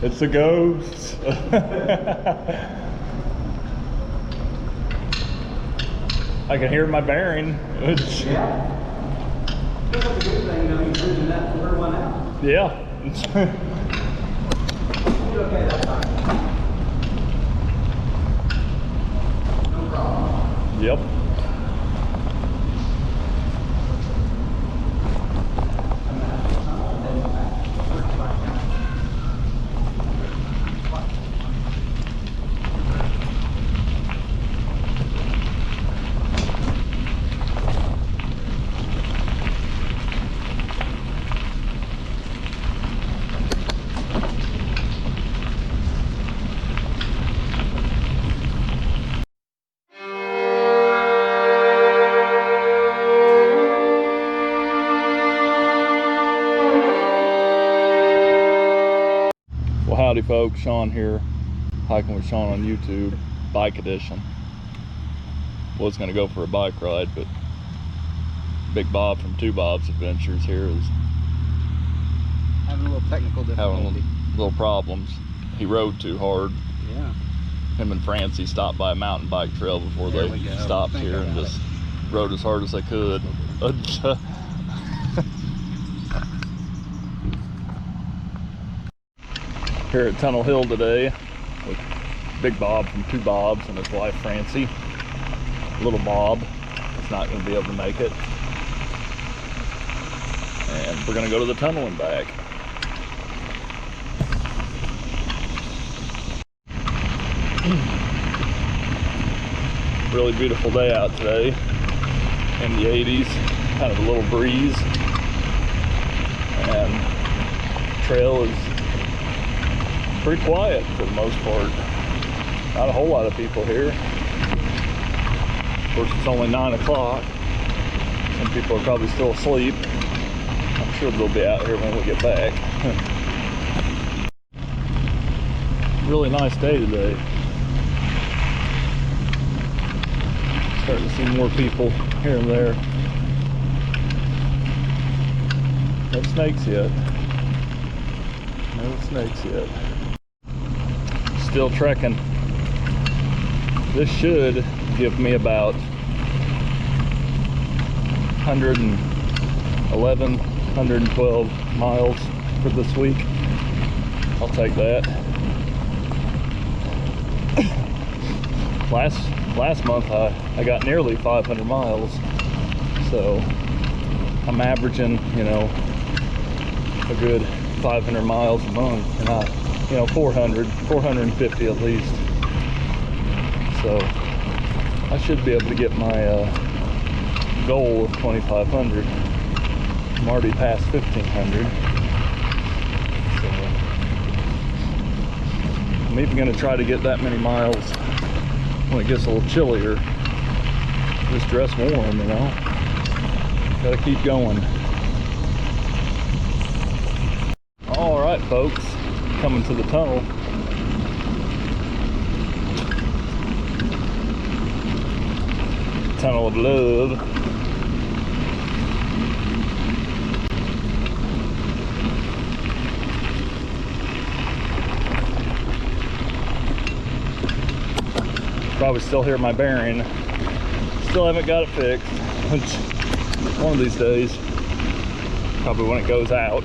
It's the ghosts. I can hear my bearing. Yeah. That's a good thing, though. You're bridging that clear one out. Yeah. You're okay that time. No problem. Yep. Well, howdy folks, Shawn here, hiking with Shawn on YouTube, bike edition. Was gonna go for a bike ride, but Big Bob from Two Bob's Adventures here is Having a little technical difficulty. having little problems. He rode too hard. Yeah. Him and Francie stopped by a mountain bike trail before There they we go. stopped Think here and about just rode as hard as they could. Here at Tunnel Hill today with Big Bob from Two Bob's and his wife Francie. Little Bob is not going to be able to make it. And we're going to go to the tunnel and back. Really beautiful day out today. In the 80s, kind of a little breeze. And trail is pretty quiet for the most part. Not a whole lot of people here. Of course, it's only 9 o'clock. Some people are probably still asleep. I'm sure they'll be out here when we get back. Really nice day today. Starting to see more people here and there. No snakes yet. No snakes yet. Still trekking. This should give me about 111, 112 miles for this week. I'll take that. Last month I got nearly 500 miles, so I'm averaging, you know, a good 500 miles a month, and 450 at least. So I should be able to get my goal of 2,500. I'm already past 1,500. So I'm even going to try to get that many miles when it gets a little chillier. Just dress warm, you know. Gotta keep going. All right, folks, coming to the tunnel. Tunnel of Love. Probably still hear my bearing. Still haven't got it fixed. One of these days, probably when it goes out.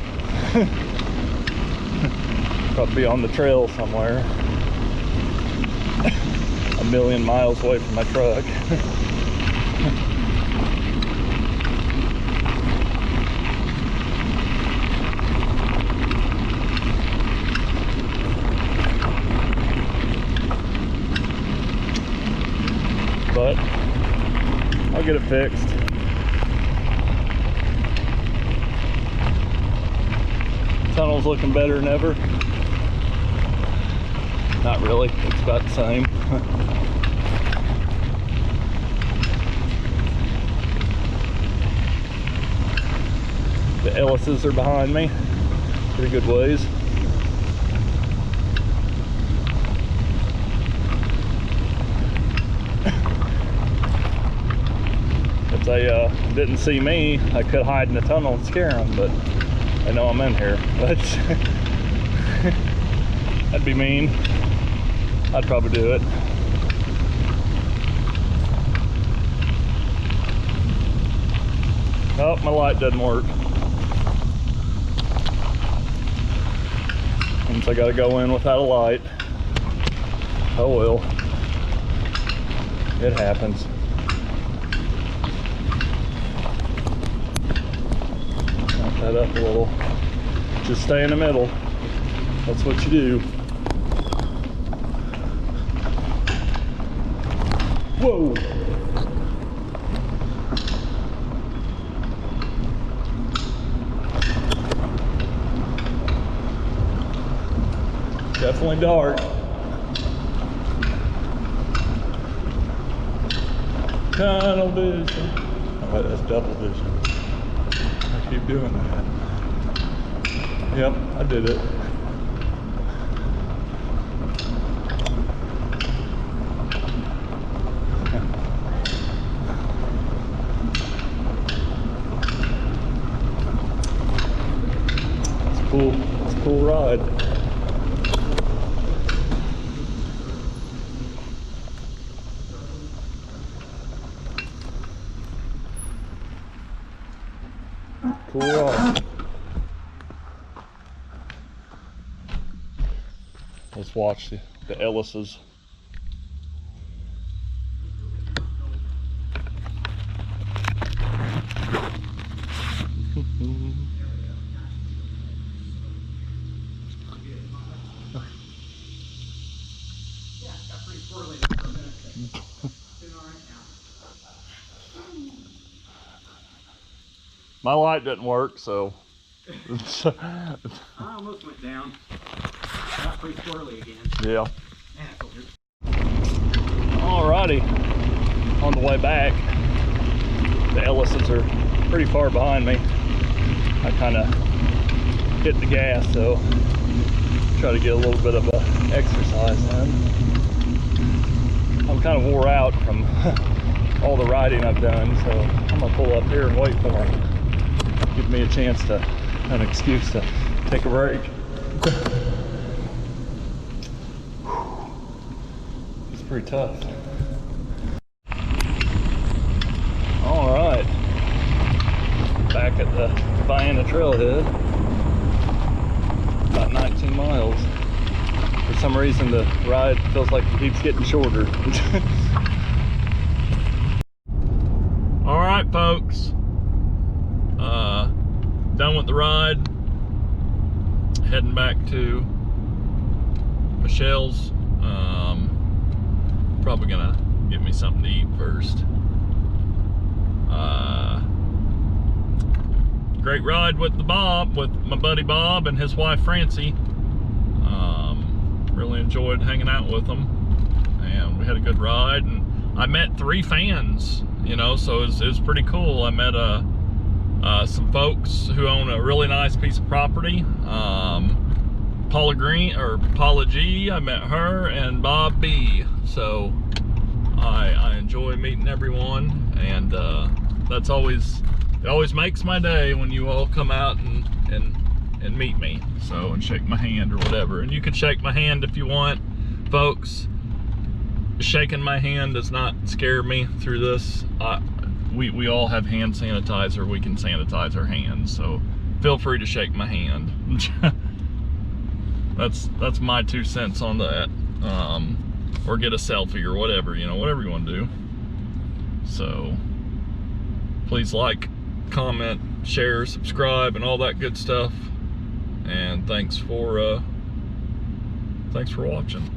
Probably be on the trail somewhere. A million miles away from my truck. But I'll get it fixed. Tunnel's looking better than ever. Not really, it's about the same. The Ellises are behind me, pretty good ways. If they didn't see me, I could hide in the tunnel and scare them, but they know I'm in here. But That'd be mean. I'd probably do it. Oh, my light doesn't work. Means I gotta go in without a light. Oh well. It happens. Knock that up a little. Just stay in the middle. That's what you do. Whoa! Definitely dark. Tunnel vision. Oh, wait, that's double vision. I keep doing that. Yep, I did it. It's cool. It's a cool ride. Cool ride. Let's watch the Ellis's. My light didn't work, so. I almost went down. Got pretty squirrely again. Yeah. Alrighty. On the way back, the Ellis's are pretty far behind me. I kind of hit the gas, so try to get a little bit of a exercise in. I'm kind of wore out from all the riding I've done, so I'm gonna pull up here and wait for them. Give me a chance to, an excuse to take a break. It's pretty tough. All right, back at the Vienna trailhead, about 19 miles. For some reason, the ride feels like it keeps getting shorter. All right, folks. Done with the ride. Heading back to Michelle's. Probably gonna get me something to eat first. Great ride with with my buddy Bob and his wife Francie. Really enjoyed hanging out with them, and we had a good ride. And I met 3 fans, you know, so it was pretty cool. I met some folks who own a really nice piece of property. Paula G, I met her, and Bob B. So I enjoy meeting everyone, and it always makes my day when you all come out and meet me, so, and shake my hand or whatever. And you can shake my hand if you want, folks. Shaking my hand does not scare me through this. We all have hand sanitizer. We can sanitize our hands, so feel free to shake my hand. That's my 2 cents on that. Or get a selfie or whatever, you know, whatever you want to do. So please like, comment, share, subscribe, and all that good stuff. And thanks for watching.